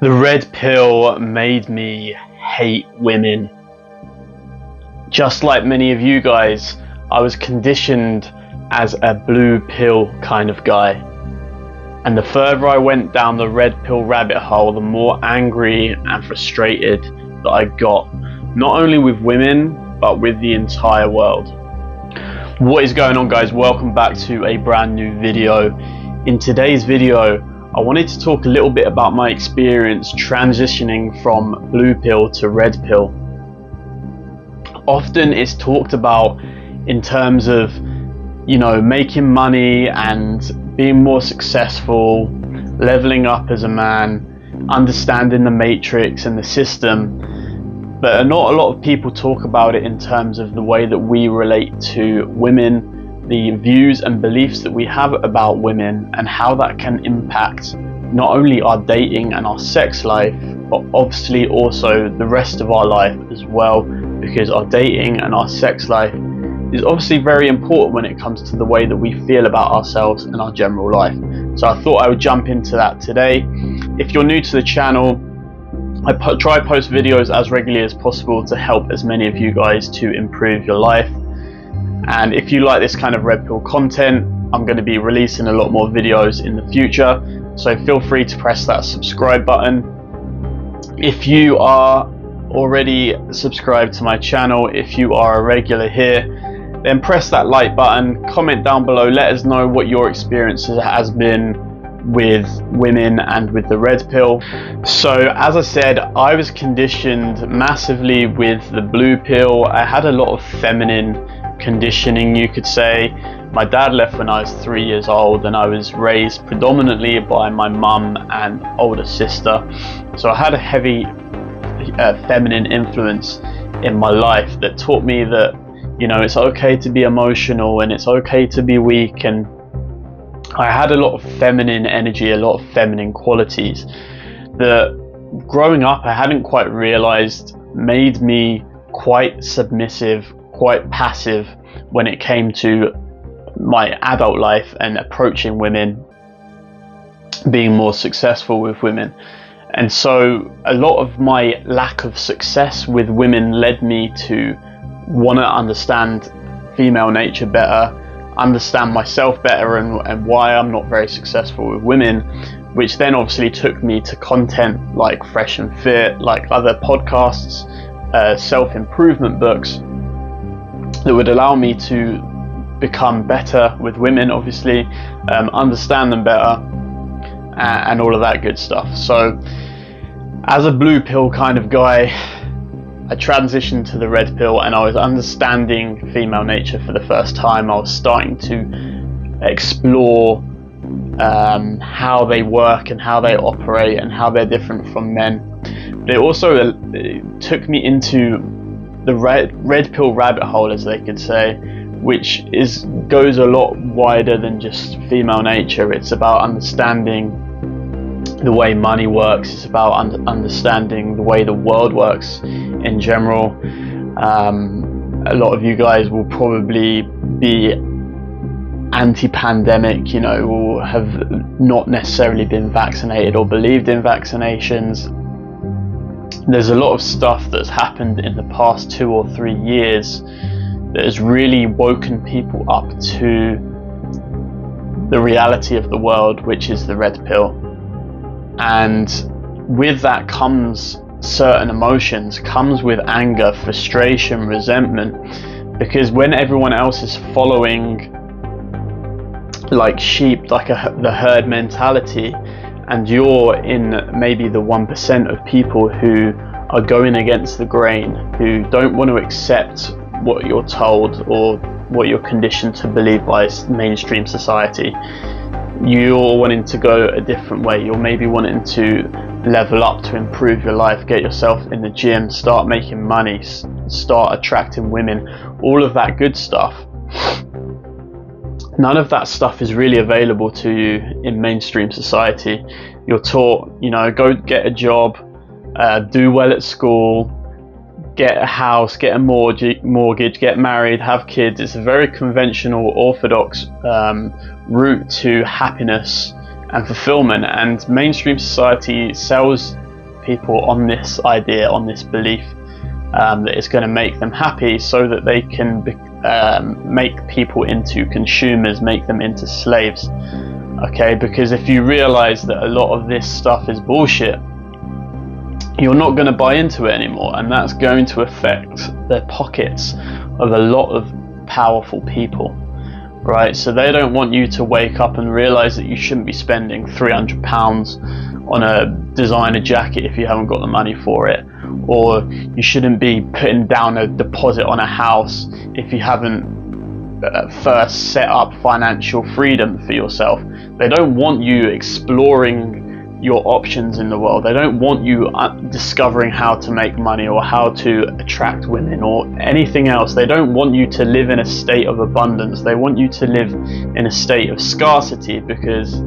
The red pill made me hate women. Just like many of you guys, I was conditioned as a blue pill kind of guy. And the further I went down the red pill rabbit hole, the more angry and frustrated that I got, not only with women, but with the entire world. What is going on, guys? Welcome back to a brand new video. In today's video, I wanted to talk a little bit about my experience transitioning from blue pill to red pill. Often it's talked about in terms of, making money and being more successful, leveling up as a man, understanding the matrix and the system. But not a lot of people talk about it in terms of the way that we relate to women, the views and beliefs that we have about women, and how that can impact not only our dating and our sex life, but obviously also the rest of our life as well, because our dating and our sex life is obviously very important when it comes to the way that we feel about ourselves and our general life. So I thought I would jump into that today. If you're new to the channel, I try to post videos as regularly as possible to help as many of you guys to improve your life. And if you like this kind of red pill content, I'm going to be releasing a lot more videos in the future, so feel free to press that subscribe button. If you are already subscribed to my channel, if you are a regular here, then press that like button, comment down below, let us know what your experience has been with women and with the red pill. So as I said, I was conditioned massively with the blue pill. I had a lot of feminine conditioning, you could say. My dad left when I was 3 years old, and I was raised predominantly by my mum and older sister. So I had a heavy feminine influence in my life that taught me that, it's okay to be emotional and it's okay to be weak. And I had a lot of feminine energy, a lot of feminine qualities that growing up I hadn't quite realized made me quite submissive, quite passive when it came to my adult life and approaching women, being more successful with women. And so a lot of my lack of success with women led me to want to understand female nature better, understand myself better, and why I'm not very successful with women, which then obviously took me to content like Fresh and Fit, like other podcasts, self-improvement books that would allow me to become better with women, obviously, understand them better, and all of that good stuff. So as a blue pill kind of guy, I transitioned to the red pill, and I was understanding female nature for the first time. I was starting to explore how they work and how they operate and how they're different from men. But it also took me into the red pill rabbit hole, as they could say, which goes a lot wider than just female nature. It's about understanding the way money works. It's about understanding the way the world works in general. A lot of you guys will probably be anti-pandemic, or have not necessarily been vaccinated or believed in vaccinations. There's a lot of stuff that's happened in the past 2 or 3 years that has really woken people up to the reality of the world, which is the red pill. And with that comes certain emotions, comes with anger, frustration, resentment, because when everyone else is following like sheep, like the herd mentality, and you're in maybe the 1% of people who are going against the grain, who don't want to accept what you're told or what you're conditioned to believe by mainstream society, you're wanting to go a different way. You're maybe wanting to level up, to improve your life, get yourself in the gym, start making money, start attracting women, all of that good stuff. None of that stuff is really available to you in mainstream society. You're taught, go get a job, do well at school, get a house, get a mortgage, get married, have kids. It's a very conventional, orthodox route to happiness and fulfillment, and mainstream society sells people on this idea, on this belief, that it's going to make them happy, so that they can make people into consumers, make them into slaves. Okay, because if you realize that a lot of this stuff is bullshit, you're not going to buy into it anymore, and that's going to affect the pockets of a lot of powerful people, right? So they don't want you to wake up and realize that you shouldn't be spending £300 on a designer jacket if you haven't got the money for it, or you shouldn't be putting down a deposit on a house if you haven't first set up financial freedom for yourself. They don't want you exploring your options in the world. They don't want you discovering how to make money or how to attract women or anything else. They don't want you to live in a state of abundance. They want you to live in a state of scarcity, because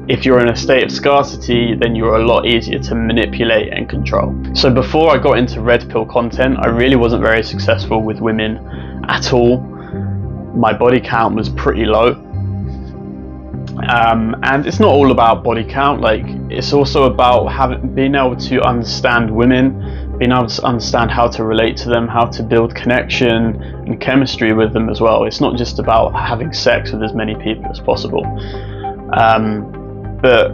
if you're in a state of scarcity, then you're a lot easier to manipulate and control. So before I got into red pill content, I really wasn't very successful with women at all. My body count was pretty low. And it's not all about body count, like it's also about being able to understand women, being able to understand how to relate to them, how to build connection and chemistry with them as well. It's not just about having sex with as many people as possible, but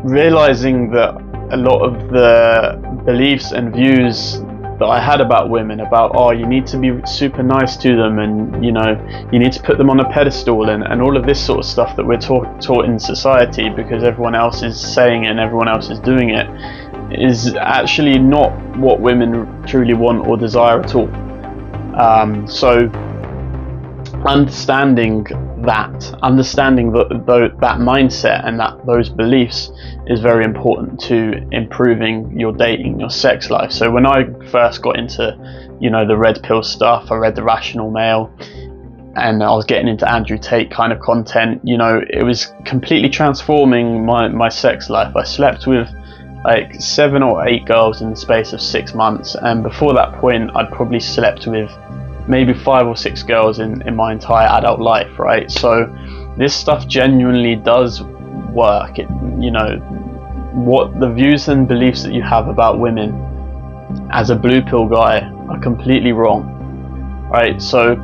realizing that a lot of the beliefs and views that I had about women, about, oh, you need to be super nice to them, and you know, you need to put them on a pedestal, and all of this sort of stuff that we're taught in society because everyone else is saying it and everyone else is doing it, is actually not what women truly want or desire at all. So understanding that mindset and those beliefs is very important to improving your dating, your sex life. So when I first got into, you know, the red pill stuff, I read The Rational Male, and I was getting into Andrew Tate kind of content, you know, it was completely transforming my sex life. I slept with like 7 or 8 girls in the space of 6 months, and before that point I'd probably slept with maybe 5 or 6 girls in my entire adult life, right? So this stuff genuinely does work. It, you know, what the views and beliefs that you have about women as a blue pill guy are completely wrong, right? So,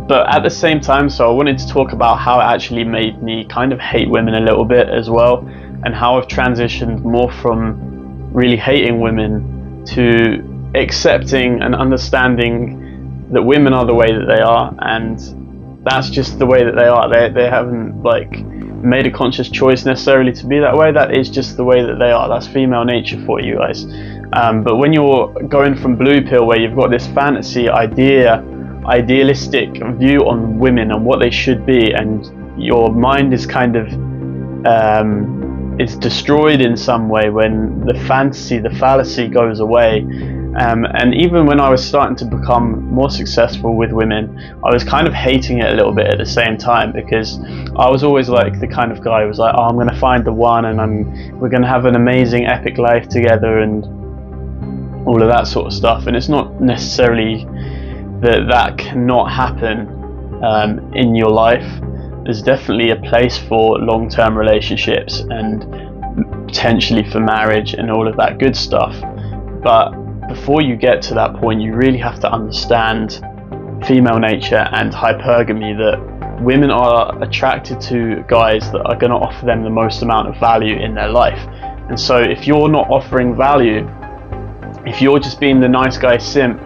but at the same time, so I wanted to talk about how it actually made me kind of hate women a little bit as well, and how I've transitioned more from really hating women to accepting and understanding that women are the way that they are, and that's just the way that they are. They haven't like made a conscious choice necessarily to be that way. That is just the way that they are. That's female nature for you guys. But when you're going from blue pill, where you've got this fantasy idealistic view on women and what they should be, and your mind is kind of it's destroyed in some way when the fantasy, the fallacy goes away. And even when I was starting to become more successful with women, I was kind of hating it a little bit at the same time, because I was always like the kind of guy who was like, oh, I'm going to find the one, and we're going to have an amazing epic life together and all of that sort of stuff. And it's not necessarily that cannot happen in your life. There's definitely a place for long-term relationships and potentially for marriage and all of that good stuff, but before you get to that point, you really have to understand female nature and hypergamy, that women are attracted to guys that are going to offer them the most amount of value in their life. And so if you're not offering value, if you're just being the nice guy simp,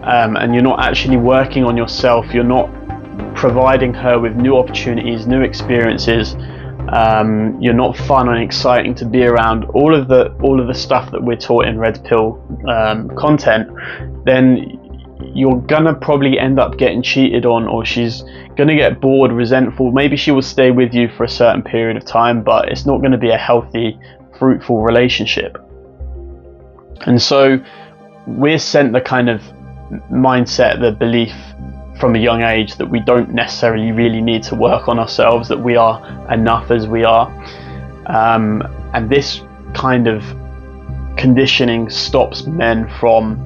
and you're not actually working on yourself, you're not providing her with new opportunities, new experiences, you're not fun and exciting to be around, all of the stuff that we're taught in red pill content, then you're gonna probably end up getting cheated on, or she's gonna get bored, resentful. Maybe she will stay with you for a certain period of time, but it's not going to be a healthy, fruitful relationship. And so we're sent the kind of mindset, the belief from a young age that we don't necessarily really need to work on ourselves, that we are enough as we are, and this kind of conditioning stops men from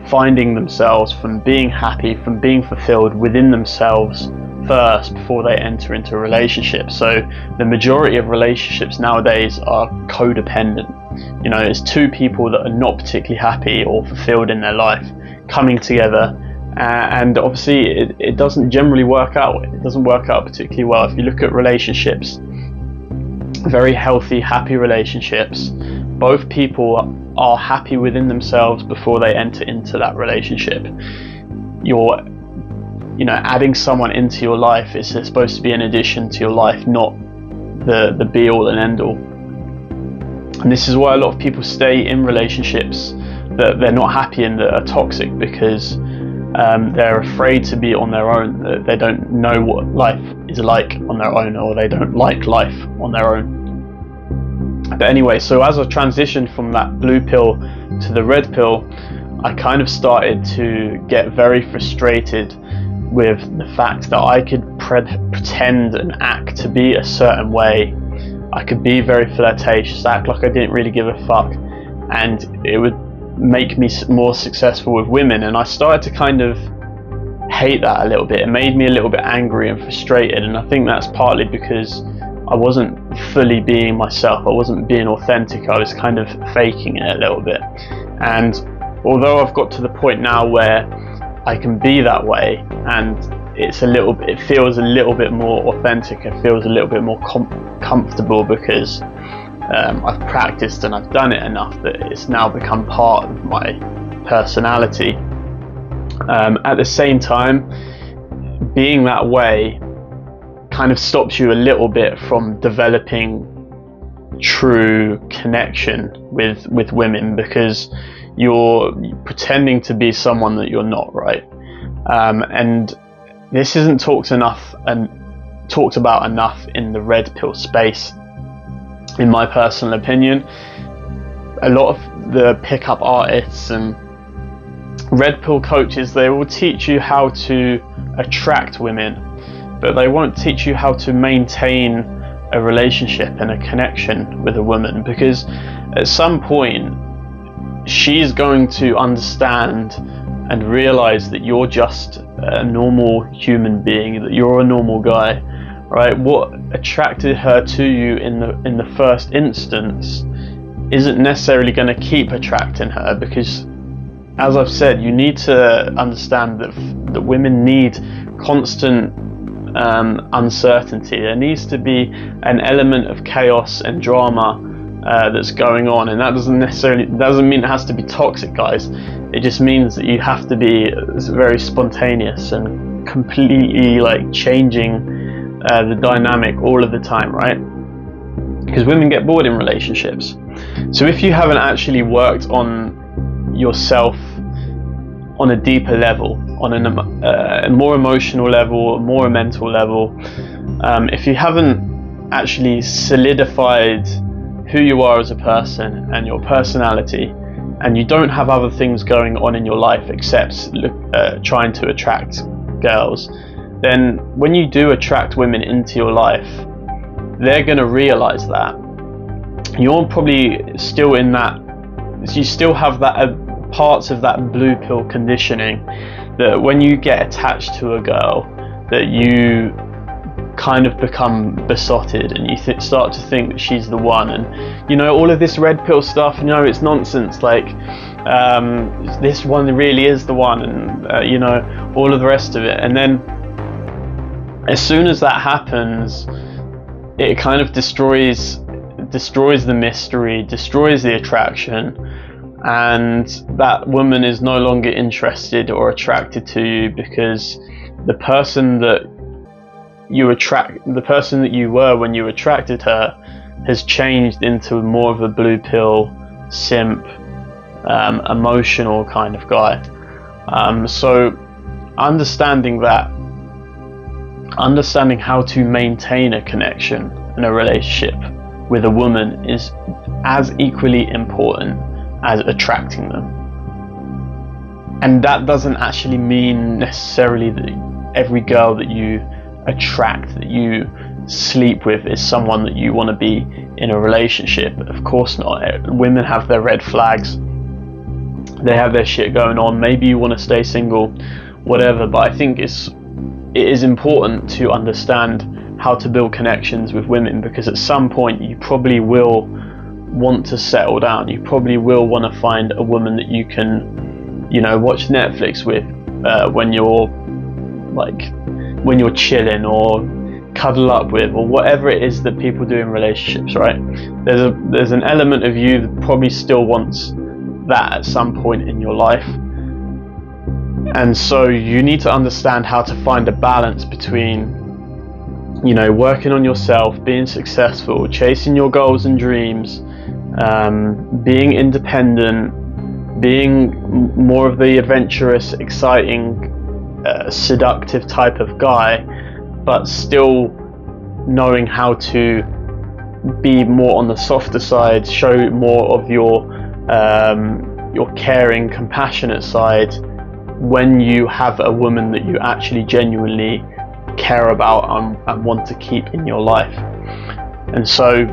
finding themselves, from being happy, from being fulfilled within themselves first before they enter into a relationship. So the majority of relationships nowadays are codependent. You know, it's two people that are not particularly happy or fulfilled in their life coming together, and obviously it doesn't generally work out. It doesn't work out particularly well. If you look at relationships, very healthy, happy relationships, both people are happy within themselves before they enter into that relationship. You know, adding someone into your life is supposed to be an addition to your life, not the be all and end all. And this is why a lot of people stay in relationships that they're not happy in, that are toxic, because they're afraid to be on their own. They don't know what life is like on their own, or they don't like life on their own. But anyway, so as I transitioned from that blue pill to the red pill, I kind of started to get very frustrated with the fact that I could pretend and act to be a certain way. I could be very flirtatious, act like I didn't really give a fuck, and it would make me more successful with women. And I started to kind of hate that a little bit. It made me a little bit angry and frustrated, and I think that's partly because I wasn't fully being myself. I wasn't being authentic. I was kind of faking it a little bit. And although I've got to the point now where I can be that way, and it feels a little bit more authentic, it feels a little bit more comfortable, because I've practiced and I've done it enough that it's now become part of my personality. At the same time, being that way kind of stops you a little bit from developing true connection with women, because you're pretending to be someone that you're not, right? And this isn't talked about enough in the red pill space, in my personal opinion. A lot of the pickup artists and red pill coaches, they will teach you how to attract women, but they won't teach you how to maintain a relationship and a connection with a woman, because at some point she's going to understand and realize that you're just a normal human being, that you're a normal guy, right? What attracted her to you in the first instance isn't necessarily going to keep attracting her, because, as I've said, you need to understand that women need constant uncertainty. There needs to be an element of chaos and drama that's going on, and that doesn't mean it has to be toxic, guys. It just means that you have to be very spontaneous and completely like changing the dynamic all of the time, right? Because women get bored in relationships. So if you haven't actually worked on yourself on a deeper level, on a more emotional level, a more mental level, if you haven't actually solidified who you are as a person and your personality, and you don't have other things going on in your life except trying to attract girls, then when you do attract women into your life, they're going to realize that you're probably still in that, you still have that parts of that blue pill conditioning, that when you get attached to a girl, that you kind of become besotted, and you start to think that she's the one, and you know, all of this red pill stuff, you know, it's nonsense, like this one really is the one, and you know, all of the rest of it. And then as soon as that happens, it kind of destroys the mystery, destroys the attraction, and that woman is no longer interested or attracted to you, because the person that you were when you attracted her has changed into more of a blue pill, simp, emotional kind of guy. So understanding how to maintain a connection and a relationship with a woman is as equally important as attracting them. And that doesn't actually mean necessarily that every girl that you attract, that you sleep with, is someone that you want to be in a relationship. Of course not. Women have their red flags, they have their shit going on. Maybe you want to stay single, whatever, but I think it's it is important to understand how to build connections with women, because at some point you probably will want to settle down. You probably will want to find a woman that you can, you know, watch Netflix with when you're chilling, or cuddle up with, or whatever it is that people do in relationships, right? There's an element of you that probably still wants that at some point in your life. And so you need to understand how to find a balance between, you know, working on yourself, being successful, chasing your goals and dreams, being independent, being more of the adventurous, exciting, seductive type of guy, but still knowing how to be more on the softer side, show more of your caring, compassionate side when you have a woman that you actually genuinely care about and want to keep in your life. And so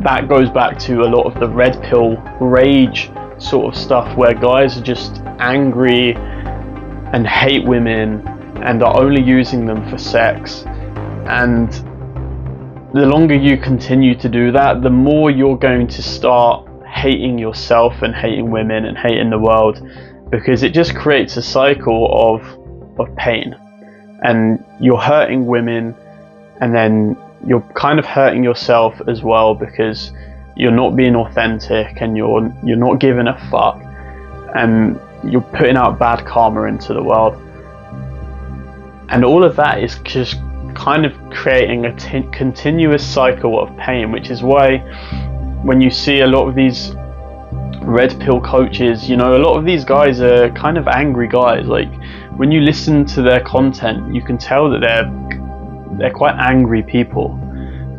that goes back to a lot of the red pill rage sort of stuff, where guys are just angry and hate women and are only using them for sex. And the longer you continue to do that, the more you're going to start hating yourself and hating women and hating the world, because it just creates a cycle of pain. And you're hurting women, and then you're kind of hurting yourself as well, because you're not being authentic, and you're not giving a fuck, and you're putting out bad karma into the world. And all of that is just kind of creating a continuous cycle of pain, which is why when you see a lot of these red pill coaches, you know, a lot of these guys are kind of angry guys. Like, when you listen to their content, you can tell that they're quite angry people,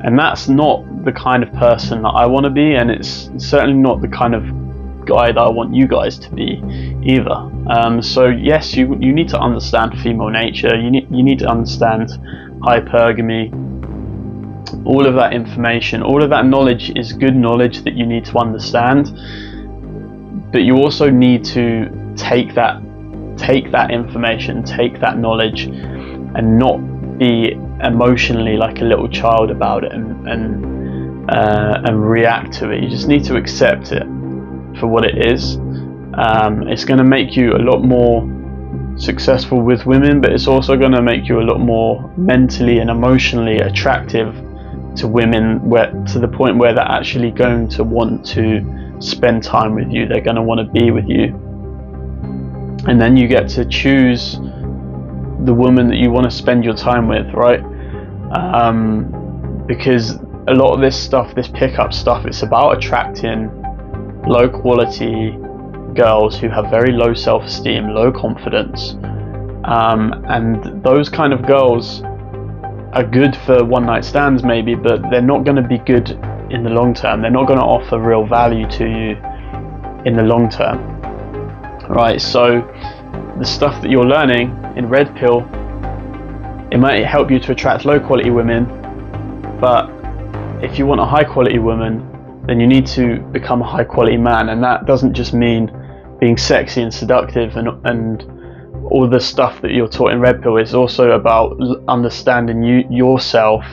and that's not the kind of person that I want to be, and it's certainly not the kind of guy that I want you guys to be either. So yes, you need to understand female nature. You need to understand hypergamy. All of that information, all of that knowledge is good knowledge that you need to understand, but you also need to take that information, take that knowledge, and not be emotionally like a little child about it and react to it. You just need to accept it for what it is. It's going to make you a lot more successful with women, but it's also going to make you a lot more mentally and emotionally attractive to women, to the point where they're actually going to want to spend time with you. They're going to want to be with you, and then you get to choose the woman that you want to spend your time with, right? Because a lot of this stuff, this pickup stuff, it's about attracting low quality girls who have very low self-esteem, low confidence, and those kind of girls are good for one night stands maybe, but they're not going to be good in the long term. They're not going to offer real value to you in the long term, right? So the stuff that you're learning in red pill, it might help you to attract low quality women, but if you want a high quality woman, then you need to become a high quality man. And that doesn't just mean being sexy and seductive and all the stuff that you're taught in red pill. It's also about understanding yourself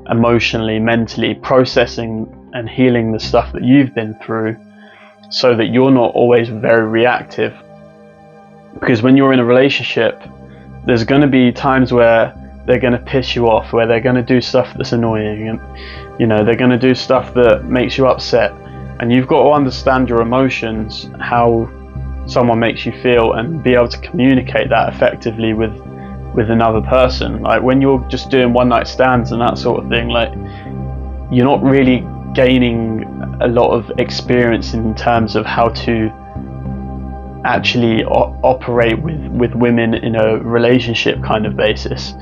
emotionally, mentally, processing and healing the stuff that you've been through, so that you're not always very reactive. Because when you're in a relationship, there's going to be times where they're going to piss you off, where they're going to do stuff that's annoying, and you know, they're going to do stuff that makes you upset, and you've got to understand your emotions, how someone makes you feel, and be able to communicate that effectively with another person. Like, when you're just doing one night stands and that sort of thing, like, you're not really gaining a lot of experience in terms of how to actually operate with women in a relationship kind of basis,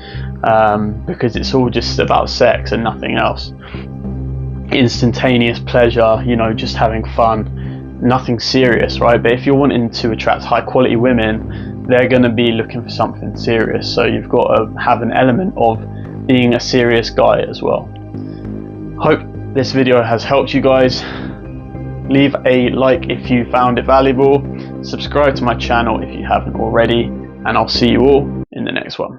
because it's all just about sex and nothing else. Instantaneous pleasure, you know, just having fun, nothing serious, right? But if you're wanting to attract high quality women, they're going to be looking for something serious, so you've got to have an element of being a serious guy as well. Hope this video has helped you guys. Leave a like if you found it valuable, subscribe to my channel if you haven't already, and I'll see you all in the next next one.